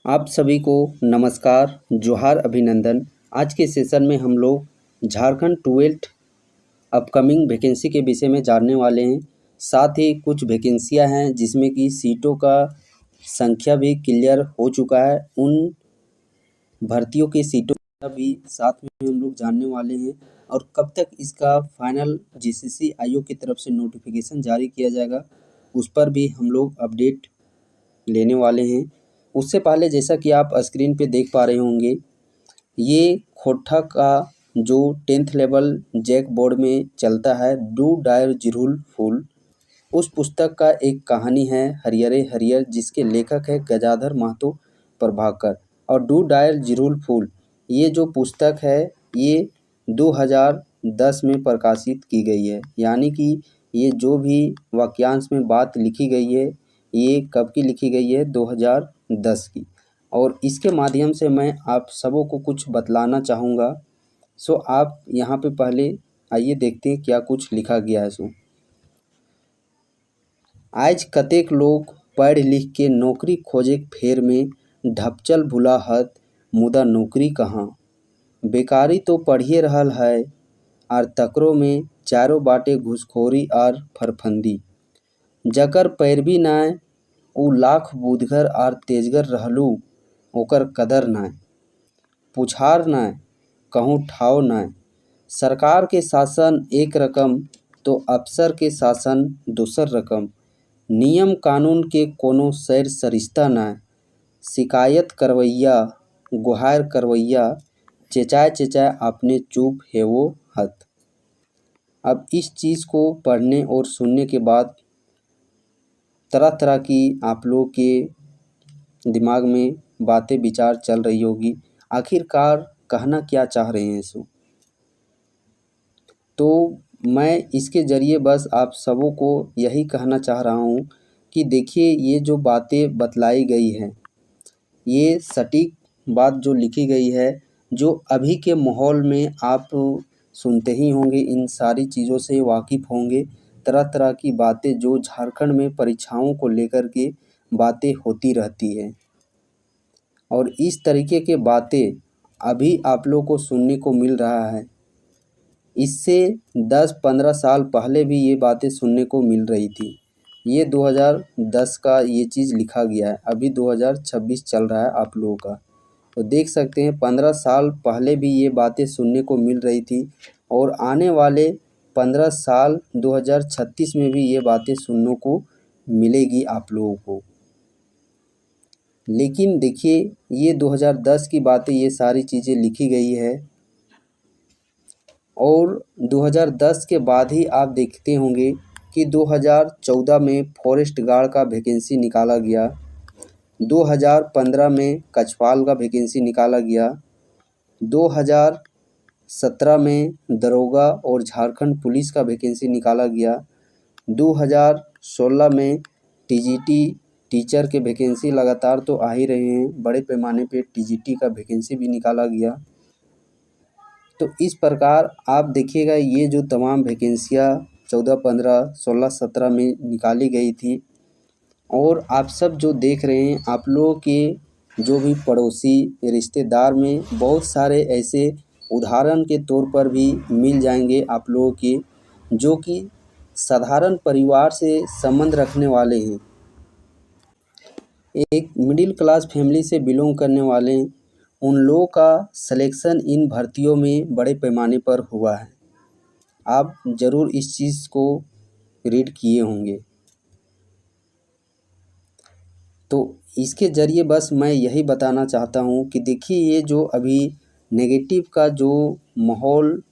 आप सभी को नमस्कार, जोहार, अभिनंदन। आज के सेशन में हम लोग झारखंड 12th अपकमिंग वैकेंसी के विषय में जानने वाले हैं। साथ ही कुछ वैकेंसियां हैं जिसमें कि सीटों का संख्या भी क्लियर हो चुका है। उन भर्तियों की सीटों का भी साथ में हम लोग जानने वाले हैं और कब तक इसका फाइनल जीसीसी आयोग की तरफ से नोटिफिकेशन जारी किया जाएगा, उस पर भी हम लोग अपडेट लेने वाले हैं। उससे पहले जैसा कि आप स्क्रीन पे देख पा रहे होंगे, ये खोट्ठा का जो 10th लेवल जैक बोर्ड में चलता है, डू डायर जिरुल फूल, उस पुस्तक का एक कहानी है हरियरे हरियर, जिसके लेखक है गजाधर महतो प्रभाकर। और डू डायर जिरुल फूल ये जो पुस्तक है ये 2010 में प्रकाशित की गई है। यानी कि ये जो भी वाक्यांश में बात लिखी गई है ये कब की लिखी गई है, 2010 की। और इसके माध्यम से मैं आप सबों को कुछ बतलाना चाहूँगा। सो आप यहाँ पे पहले आइए देखते हैं क्या कुछ लिखा गया है। आज कतेक लोग पढ़ लिख के नौकरी खोजे फेर में ढपचल भुला हत, मुदा नौकरी कहाँ। बेकारी तो पढ़िए रहल है आर तकरो में चारों बाटे घुसखोरी आर फरफंदी। जकर पैरवी नाय उ लाख बुधगर आर तेजगर रहलू, ओकर कदर नाय। पुछार नाय कहूँ ठाव नाय। सरकार के शासन एक रकम तो अफसर के शासन दूसर रकम। नियम कानून के कोनो सैर सरिश्ता नाय। शिकायत करवैया गुहार करवैया, चेचाय चेचाय आपने चुप हेवो हत। अब इस चीज़ को पढ़ने और सुनने के बाद तरह तरह की आप लोग के दिमाग में बातें विचार चल रही होगी, आखिरकार कहना क्या चाह रहे हैं सो। तो मैं इसके ज़रिए बस आप सबों को यही कहना चाह रहा हूँ कि देखिए, ये जो बातें बतलाई गई हैं ये सटीक बात जो लिखी गई है, जो अभी के माहौल में आप सुनते ही होंगे, इन सारी चीज़ों से वाकिफ़ होंगे। तरह तरह की बातें जो झारखंड में परीक्षाओं को लेकर के बातें होती रहती है और इस तरीके के बातें अभी आप लोग को सुनने को मिल रहा है। इससे 10-15 साल पहले भी ये बातें सुनने को मिल रही थी। ये 2010 का ये चीज़ लिखा गया है, अभी 2026 चल रहा है आप लोगों का। तो देख सकते हैं 15 साल पहले भी ये बातें सुनने को मिल रही थी और आने वाले 15 साल 2036 में भी ये बातें सुनने को मिलेगी आप लोगों को। लेकिन देखिए, ये 2010 की बातें ये सारी चीज़ें लिखी गई है और 2010 के बाद ही आप देखते होंगे कि 2014 में फॉरेस्ट गार्ड का वैकेंसी निकाला गया, 2015 में कछवाल का वैकेंसी निकाला गया, 2017 में दरोगा और झारखंड पुलिस का वैकेंसी निकाला गया, 2016 में टीजीटी टीचर के वैकेंसी लगातार तो आ ही रहे हैं, बड़े पैमाने पे टीजीटी का वैकेंसी भी निकाला गया। तो इस प्रकार आप देखिएगा, ये जो तमाम वैकेंसियाँ 14, 15, 16, 17 में निकाली गई थी और आप सब जो देख रहे हैं, आप लोगों के जो भी पड़ोसी रिश्तेदार में बहुत सारे ऐसे उदाहरण के तौर पर भी मिल जाएंगे आप लोगों के, जो कि साधारण परिवार से संबंध रखने वाले हैं, एक मिडिल क्लास फैमिली से बिलोंग करने वाले, उन लोगों का सिलेक्शन इन भर्तियों में बड़े पैमाने पर हुआ है। आप ज़रूर इस चीज़ को रीड किए होंगे। तो इसके ज़रिए बस मैं यही बताना चाहता हूँ कि देखिए, ये जो अभी नेगेटिव का जो माहौल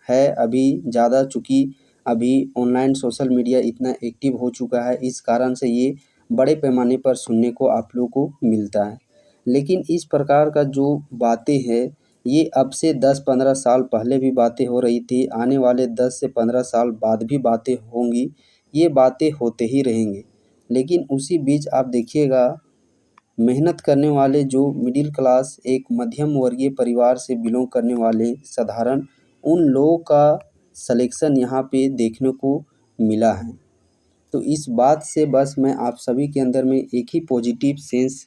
है अभी ज़्यादा, चूँकि अभी ऑनलाइन सोशल मीडिया इतना एक्टिव हो चुका है, इस कारण से ये बड़े पैमाने पर सुनने को आप लोगों को मिलता है। लेकिन इस प्रकार का जो बातें हैं ये अब से 10-15 साल पहले भी बातें हो रही थी, आने वाले 10 से 15 साल बाद भी बातें होंगी, ये बातें होते ही रहेंगे। लेकिन उसी बीच आप देखिएगा, मेहनत करने वाले जो मिडिल क्लास एक मध्यम वर्गीय परिवार से बिलोंग करने वाले साधारण, उन लोगों का सिलेक्शन यहाँ पे देखने को मिला है। तो इस बात से बस मैं आप सभी के अंदर में एक ही पॉजिटिव सेंस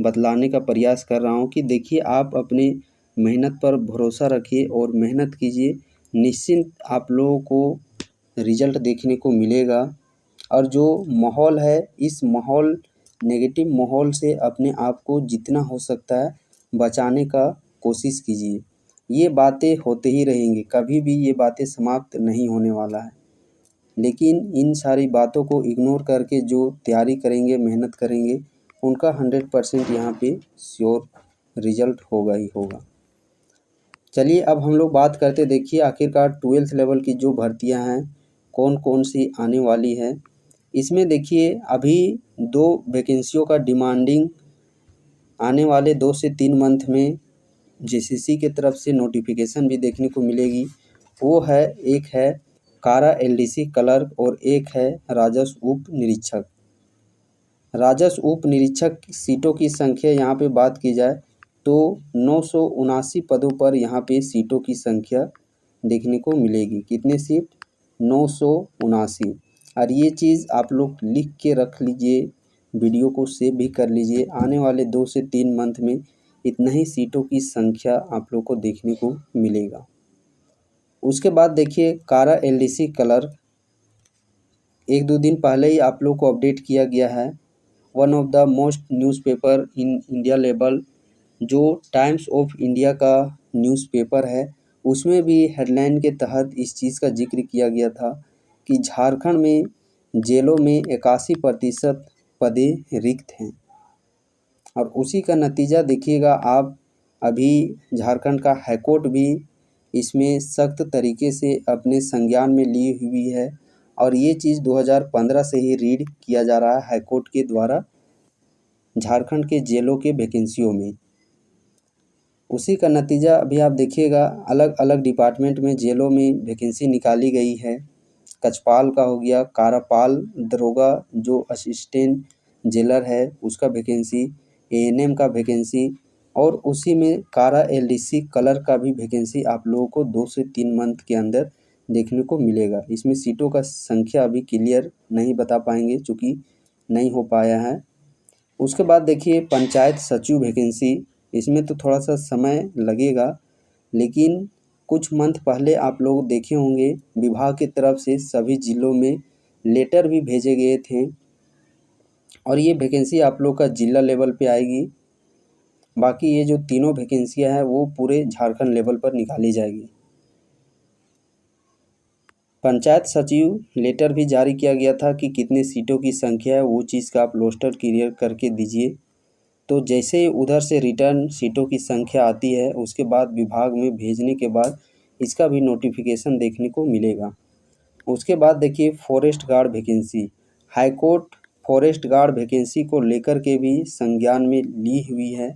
बतलाने का प्रयास कर रहा हूँ कि देखिए आप अपने मेहनत पर भरोसा रखिए और मेहनत कीजिए, निश्चिंत आप लोगों को रिज़ल्ट देखने को मिलेगा। और जो माहौल है, इस माहौल नेगेटिव माहौल से अपने आप को जितना हो सकता है बचाने का कोशिश कीजिए। ये बातें होते ही रहेंगी, कभी भी ये बातें समाप्त नहीं होने वाला है। लेकिन इन सारी बातों को इग्नोर करके जो तैयारी करेंगे, मेहनत करेंगे, उनका 100% यहाँ पे श्योर रिज़ल्ट होगा ही होगा। चलिए अब हम लोग बात करते, देखिए आखिरकार 12th लेवल की जो भर्तियां हैं कौन कौन सी आने वाली है। इसमें देखिए अभी 2 वैकेंसियों का डिमांडिंग आने वाले 2 से 3 मंथ में जेसीसी के तरफ से नोटिफिकेशन भी देखने को मिलेगी। वो है, एक है कारा एलडीसी क्लर्क और एक है राजस्व उप निरीक्षक। राजस्व उप निरीक्षक सीटों की संख्या यहाँ पे बात की जाए तो 979 पदों पर यहाँ पे सीटों की संख्या देखने को मिलेगी। कितने सीट? 979। और ये चीज़ आप लोग लिख के रख लीजिए, वीडियो को सेव भी कर लीजिए। आने वाले 2 से 3 मंथ में इतना ही सीटों की संख्या आप लोग को देखने को मिलेगा। उसके बाद देखिए कारा एलडीसी क्लर्क 1-2 दिन पहले ही आप लोग को अपडेट किया गया है। One of the most newspaper in India level, जो टाइम्स ऑफ इंडिया का न्यूज़पेपर है, उसमें भी हेडलाइन के तहत इस चीज़ का जिक्र किया गया था कि झारखंड में जेलों में 81% पदें रिक्त हैं। और उसी का नतीजा देखिएगा आप, अभी झारखंड का हाईकोर्ट भी इसमें सख्त तरीके से अपने संज्ञान में ली हुई है। और ये चीज़ 2015 से ही रीड किया जा रहा है हाईकोर्ट के द्वारा झारखंड के जेलों के वैकेंसियों में। उसी का नतीजा अभी आप देखिएगा, अलग अलग डिपार्टमेंट में जेलों में वैकेंसी निकाली गई है। कचपाल का हो गया, कारापाल दरोगा जो असिस्टेंट जेलर है उसका वैकेंसी, एएनएम का वैकेंसी, और उसी में कारा एलडीसी क्लर्क का भी वैकेंसी आप लोगों को 2 से 3 मंथ के अंदर देखने को मिलेगा। इसमें सीटों का संख्या अभी क्लियर नहीं बता पाएंगे चूँकि नहीं हो पाया है। उसके बाद देखिए पंचायत सचिव वैकेंसी, इसमें तो थोड़ा सा समय लगेगा, लेकिन कुछ मंथ पहले आप लोग देखे होंगे विभाग की तरफ से सभी ज़िलों में लेटर भी भेजे गए थे। और ये वैकेंसी आप लोग का ज़िला लेवल पे आएगी। बाकी ये जो तीनों वैकेंसियां हैं वो पूरे झारखंड लेवल पर निकाली जाएगी। पंचायत सचिव लेटर भी जारी किया गया था कि कितने सीटों की संख्या है, वो चीज़ का आप रोस्टर क्लियर करके दीजिए। तो जैसे ही उधर से रिटर्न सीटों की संख्या आती है उसके बाद विभाग में भेजने के बाद इसका भी नोटिफिकेशन देखने को मिलेगा। उसके बाद देखिए forest guard vacancy, high court forest guard vacancy को लेकर के भी संज्ञान में ली हुई है।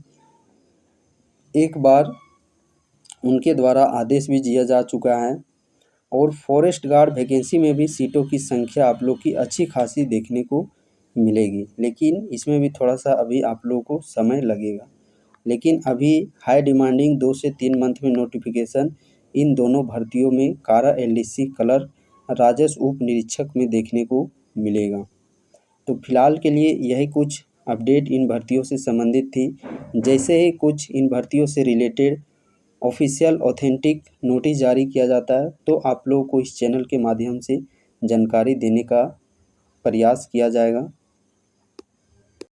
एक बार उनके द्वारा आदेश भी दिया जा चुका है और फॉरेस्ट गार्ड वैकेंसी में भी सीटों की संख्या आप लोग की अच्छी खासी देखने को मिलेगी। लेकिन इसमें भी थोड़ा सा अभी आप लोगों को समय लगेगा। लेकिन अभी हाई डिमांडिंग 2 से 3 मंथ में नोटिफिकेशन इन दोनों भर्तियों में कारा एलडीसी क्लर्क, राजस्व उप निरीक्षक में देखने को मिलेगा। तो फिलहाल के लिए यही कुछ अपडेट इन भर्तियों से संबंधित थी। जैसे ही कुछ इन भर्तियों से रिलेटेड ऑफिशियल ऑथेंटिक नोटिस जारी किया जाता है तो आप लोगों को इस चैनल के माध्यम से जानकारी देने का प्रयास किया जाएगा।